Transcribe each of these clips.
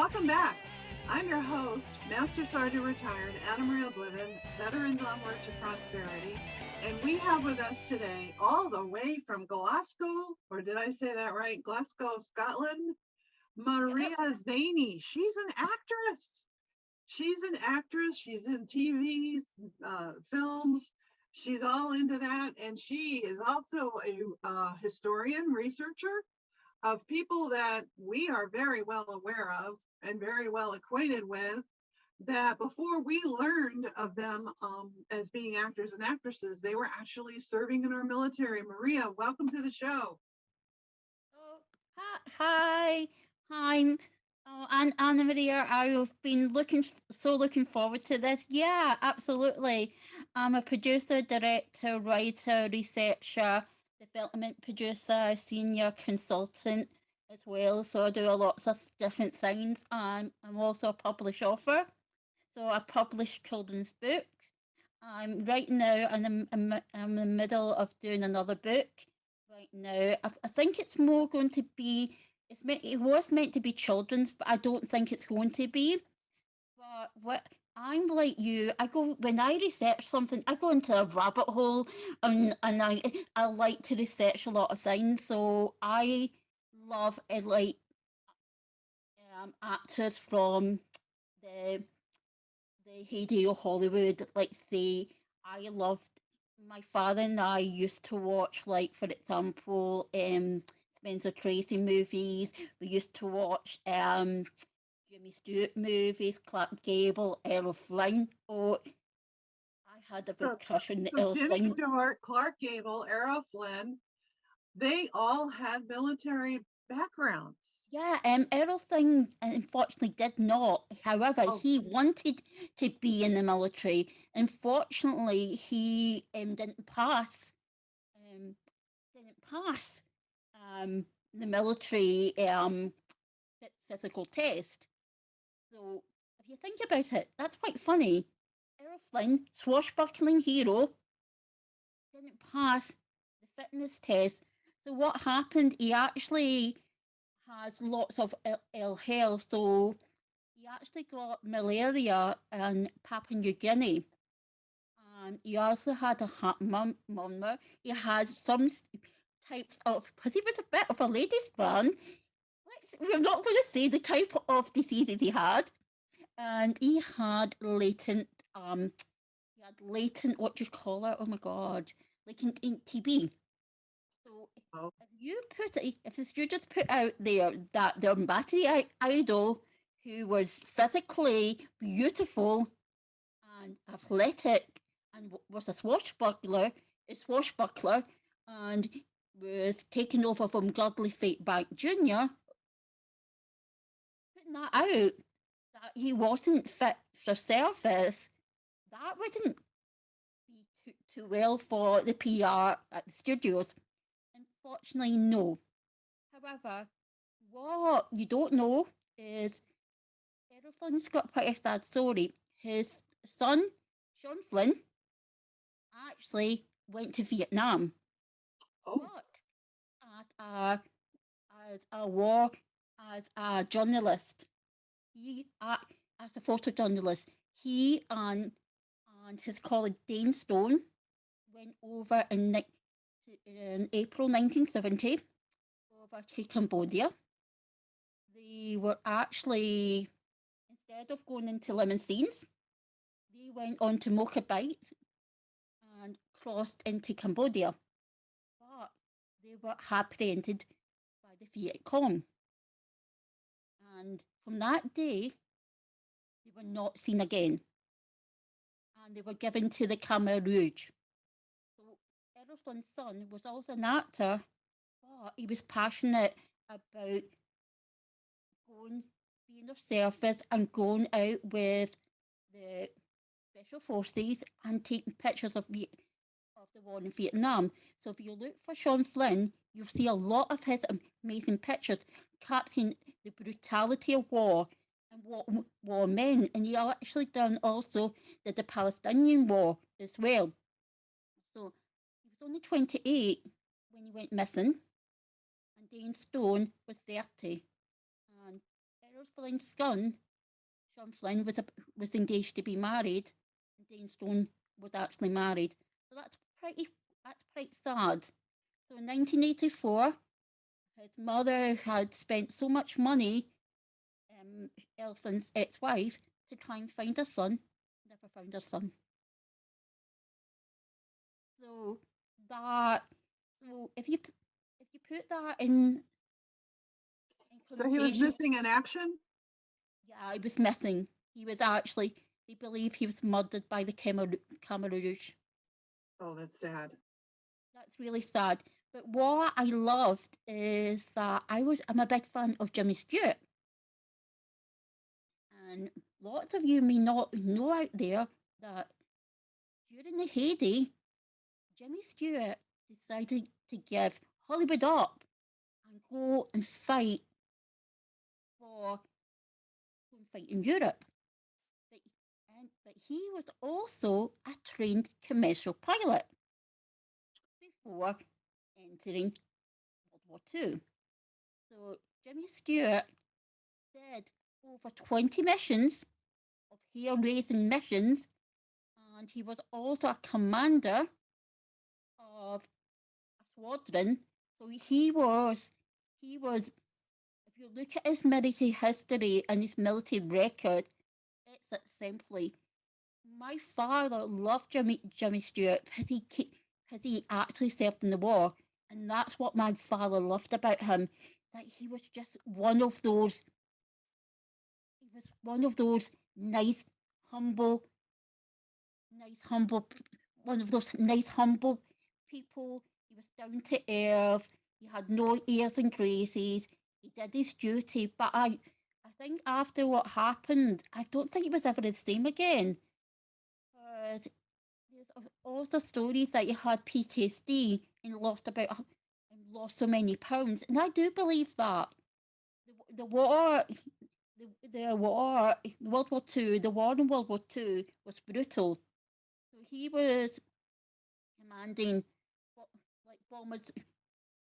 Welcome back. I'm your host, Master Sergeant Retired Anna Maria Bliven, Veterans Onward to Prosperity. And we have with us today, all the way from Glasgow, or did I say that right? Glasgow, Scotland, Yep. Maria Zaney. She's an actress. She's in TV, films. She's all into that. And she is also a historian, researcher of people that we are very well aware of and very well acquainted with, that before we learned of them as being actors and actresses, they were actually serving in our military. Maria, welcome to the show. Oh, hi. Hi. Oh, and Anna Maria, I've been looking forward to this. Yeah, absolutely. I'm a producer, director, writer, researcher, development producer, senior consultant as well. So I do a lots of different things. I'm also a published author. So I publish children's books. I'm right now, and I'm in the middle of doing another book right now. I think it's more going to be. It was meant to be children's, but I don't think it's going to be. But what I'm like you, I go when I research something, I go into a rabbit hole, and I like to research a lot of things. So I love like actors from the the heyday of Hollywood. Like say, I loved my father and I used to watch, like for example, Spencer Tracy movies. We used to watch Jimmy Stewart movies, Clark Gable, Errol Flynn. Oh, I had a big So, crush on so Errol Jimmy Flynn. Stewart, Clark Gable, Errol Flynn, they all had military backgrounds. Yeah, Errol Flynn unfortunately did not. However, Oh, he wanted to be in the military. Unfortunately, he um, didn't pass the military physical test. So if you think about it, that's quite funny. Errol Flynn, swashbuckling hero, didn't pass the fitness test. So what happened? He actually has lots of ill health. So he actually got malaria in Papua New Guinea. He also had a heart murmur. He had some types of, because he was a bit of a ladies' man. We're not going to say the type of diseases he had. And he had latent, what do you call it? Oh my God, like in TB. So oh, if you just put out there that the Mbati idol, who was physically beautiful and athletic and was a swashbuckler, and was taken over from Godly Fate Bank Jr., putting that out, that he wasn't fit for service, that wouldn't be too well for the PR at the studios. Unfortunately, no. However, what you don't know is Errol Flynn's got quite a sad story. His son, Sean Flynn, actually went to Vietnam, oh, but as a, as a war, as a journalist, he, as a photojournalist, he and his colleague Dane Stone went over in April 1970 over to Cambodia. They were actually, instead of going into limousines, they went on to motorbikes and crossed into Cambodia. But they were apprehended by the Viet Cong. And from that day, they were not seen again. And they were given to the Khmer Rouge. So Errol Flynn's son was also an actor, but he was passionate about going, being of service and going out with the special forces and taking pictures of the war in Vietnam. So if you look for Sean Flynn, you'll see a lot of his amazing pictures capturing the brutality of war and what war meant. And he actually done also the Palestinian war as well. So he was only 28 when he went missing, and Dane Stone was 30. And Errol Flynn's son, Sean Flynn, was engaged to be married, and Dane Stone was actually married. So that's pretty sad. So in 1984, his mother had spent so much money, Errol Flynn's ex-wife, to try and find her son. Never found her son. So that, so if you put that in So he was connotation, missing in action? yeah, he was missing. He was actually, they believe he was murdered by the Khmer Rouge. Oh, that's sad. That's really sad. But what I loved is that I'm a big fan of Jimmy Stewart. And lots of you may not know out there that during the heyday, Jimmy Stewart decided to give Hollywood up and go and fight in Europe. But he was also a trained commercial pilot before entering World War II. So Jimmy Stewart did over 20 missions of hair-raising missions, and he was also a commander of a squadron. So he was, if you look at his military history and his military record, it's simply, my father loved Jimmy Stewart because he actually served in the war, and that's what my father loved about him. That he was just one of those. He was one of those humble, nice, humble, one of those nice, humble people. He was down to earth. He had no airs and graces. He did his duty. But I think after what happened, I don't think he was ever the same again. There's also stories that he had PTSD and lost so many pounds, and I do believe that the war, World War Two, the war in World War Two was brutal. So he was commanding like bombers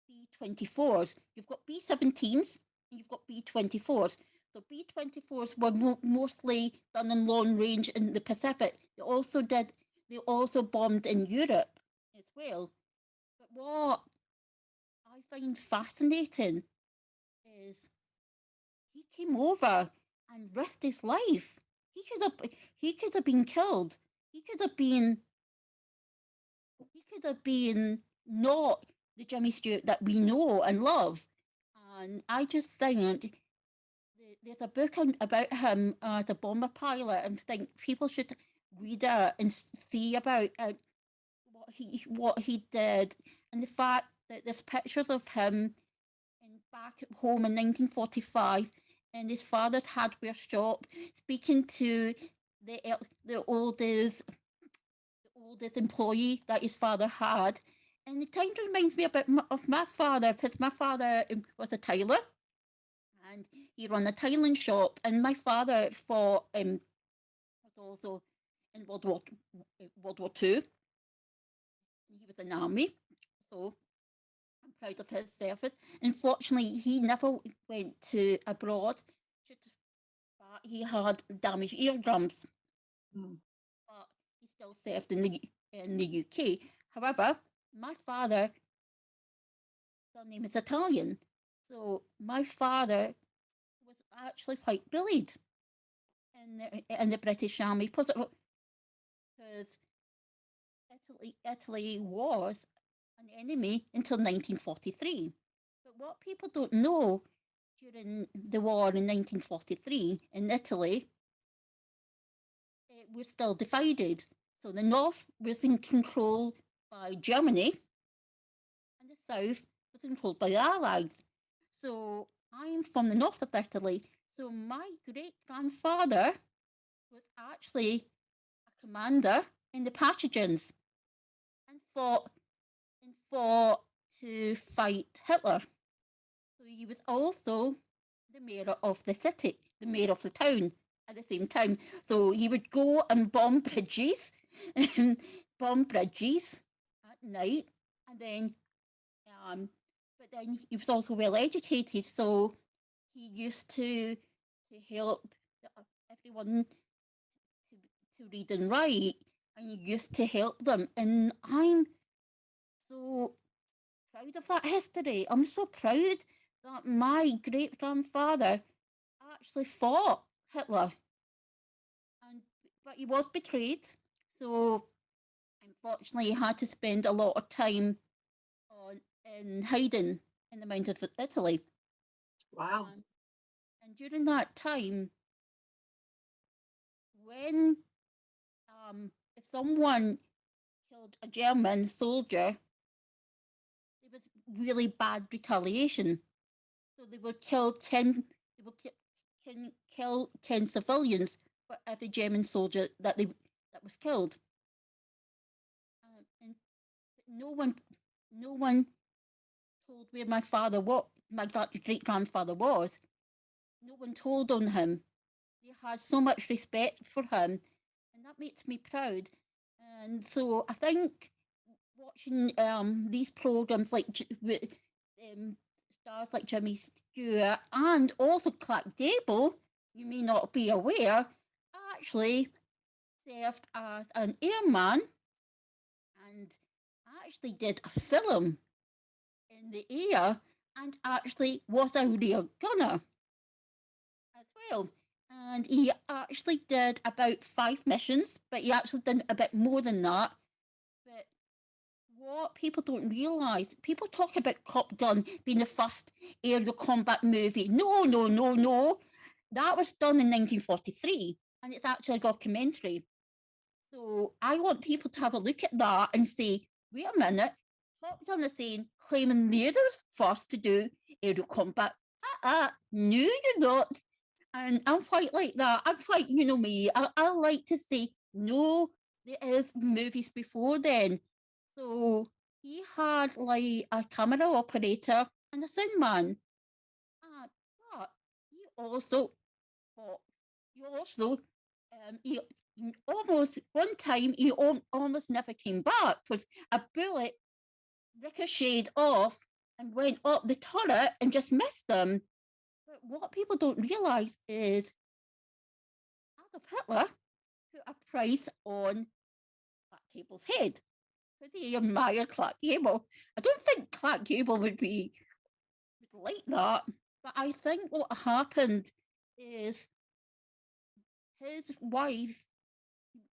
B-24s. You've got B-17s and you've got B-24s. So B-24s were mostly done in long range in the Pacific. They also bombed in Europe as well. But what I find fascinating is he came over and risked his life. He could have been killed. He could have been not the Jimmy Stewart that we know and love. And I just think there's a book about him as a bomber pilot, and think people should read it and see about what he did, and the fact that there's pictures of him back at home in 1945 in his father's hardware shop, speaking to the oldest employee that his father had. And it kind of reminds me a bit of my father, because my father was a tailor, and he ran a tailoring shop. And my father fought was also in World War Two. He was in the army, so I'm proud of his service. Unfortunately, he never went to abroad. He had damaged eardrums, but he still served in the UK. However, my father, their name is Italian, so my father was actually quite bullied in the British Army because Italy was an enemy until 1943. But what people don't know, during the war in 1943 in Italy, it was still divided. So the north was in control by Germany, and the south was controlled by the Allies. So I'm from the north of Italy. So my great grandfather was actually a commander in the Partisans and fought to fight Hitler. So he was also the mayor of the city, the mayor of the town at the same time. So he would go and bomb bridges, at night, and then, but then he was also well educated, so he used to to help everyone to read and write, and he used to help them. And I'm so proud of that history. I'm so proud that my great grandfather actually fought Hitler, and but he was betrayed. So unfortunately, he had to spend a lot of time in hiding in the mountains of Italy. Wow. And during that time, when if someone killed a German soldier, there was really bad retaliation. So they would kill 10. They would kill 10 civilians for every German soldier that was killed. And no one told where my great grandfather was. No one told on him. They had so much respect for him, and that makes me proud. And so I think watching these programs like stars like Jimmy Stewart and also Clark Gable, you may not be aware, actually served as an airman and actually did a film in the air and actually was a real gunner as well. And he actually did about 5 missions, but he actually did a bit more than that. But what people don't realise, people talk about Top Gun being the first aerial combat movie. No, no, no, no. That was done in 1943, and it's actually a documentary. So I want people to have a look at that and say, wait a minute, Top Gun is claiming they're the first to do aerial combat. No, you're not. And I'm quite like that. I'm quite, you know me, I like to say, no, there is movies before then. So he had like a camera operator and a sound man. But he also he almost one time he almost never came back because a bullet ricocheted off and went up the turret and just missed them. But what people don't realize is Adolf Hitler put a price on Clark Gable's head. Because he admired Clark Gable. I don't think Clark Gable would like that. But I think what happened is his wife,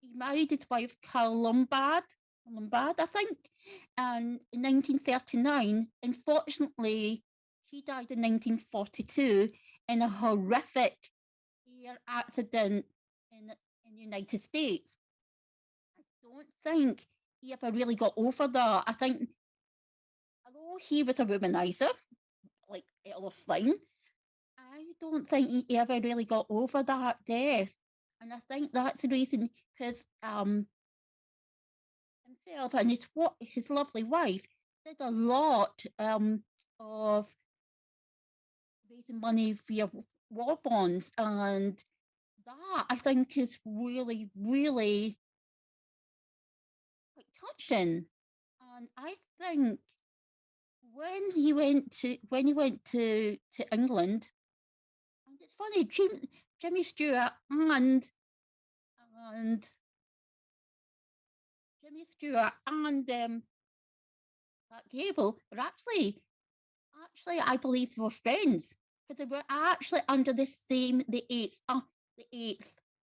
he married his wife, Carol Lombard, I think, and in 1939. Unfortunately, she died in 1942 in a horrific air accident in the United States. I don't think he ever really got over that. I think, although he was a womanizer, like Ella Flynn, I don't think he ever really got over that death. And I think that's the reason because himself and his lovely wife did a lot of raising money via war bonds, and that I think is really, really quite touching. And I think when he went to England, and it's funny, Jimmy Stewart and Jimmy Stewart and that Gable were actually I believe they were friends because they were actually under the eighth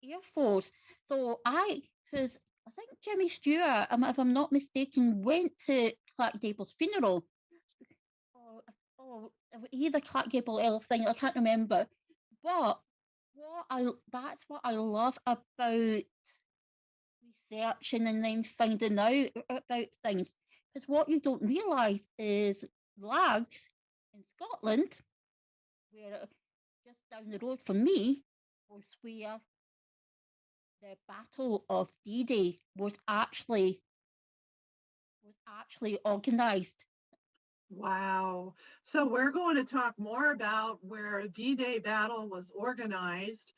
Air Force. So because I think Jimmy Stewart, if I'm not mistaken, went to Clark Gable's funeral. Or either Clark Gable or Ella thing, I can't remember. But that's what I love about researching and then finding out about things. Because what you don't realise is Lags in Scotland, where just down the road from me, was where the Battle of D-Day was actually organised. Wow. So we're going to talk more about where D-Day battle was organized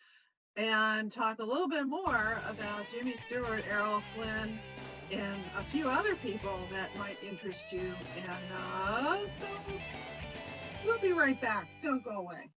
and talk a little bit more about Jimmy Stewart, Errol Flynn, and a few other people that might interest you. And so we'll be right back. Don't go away.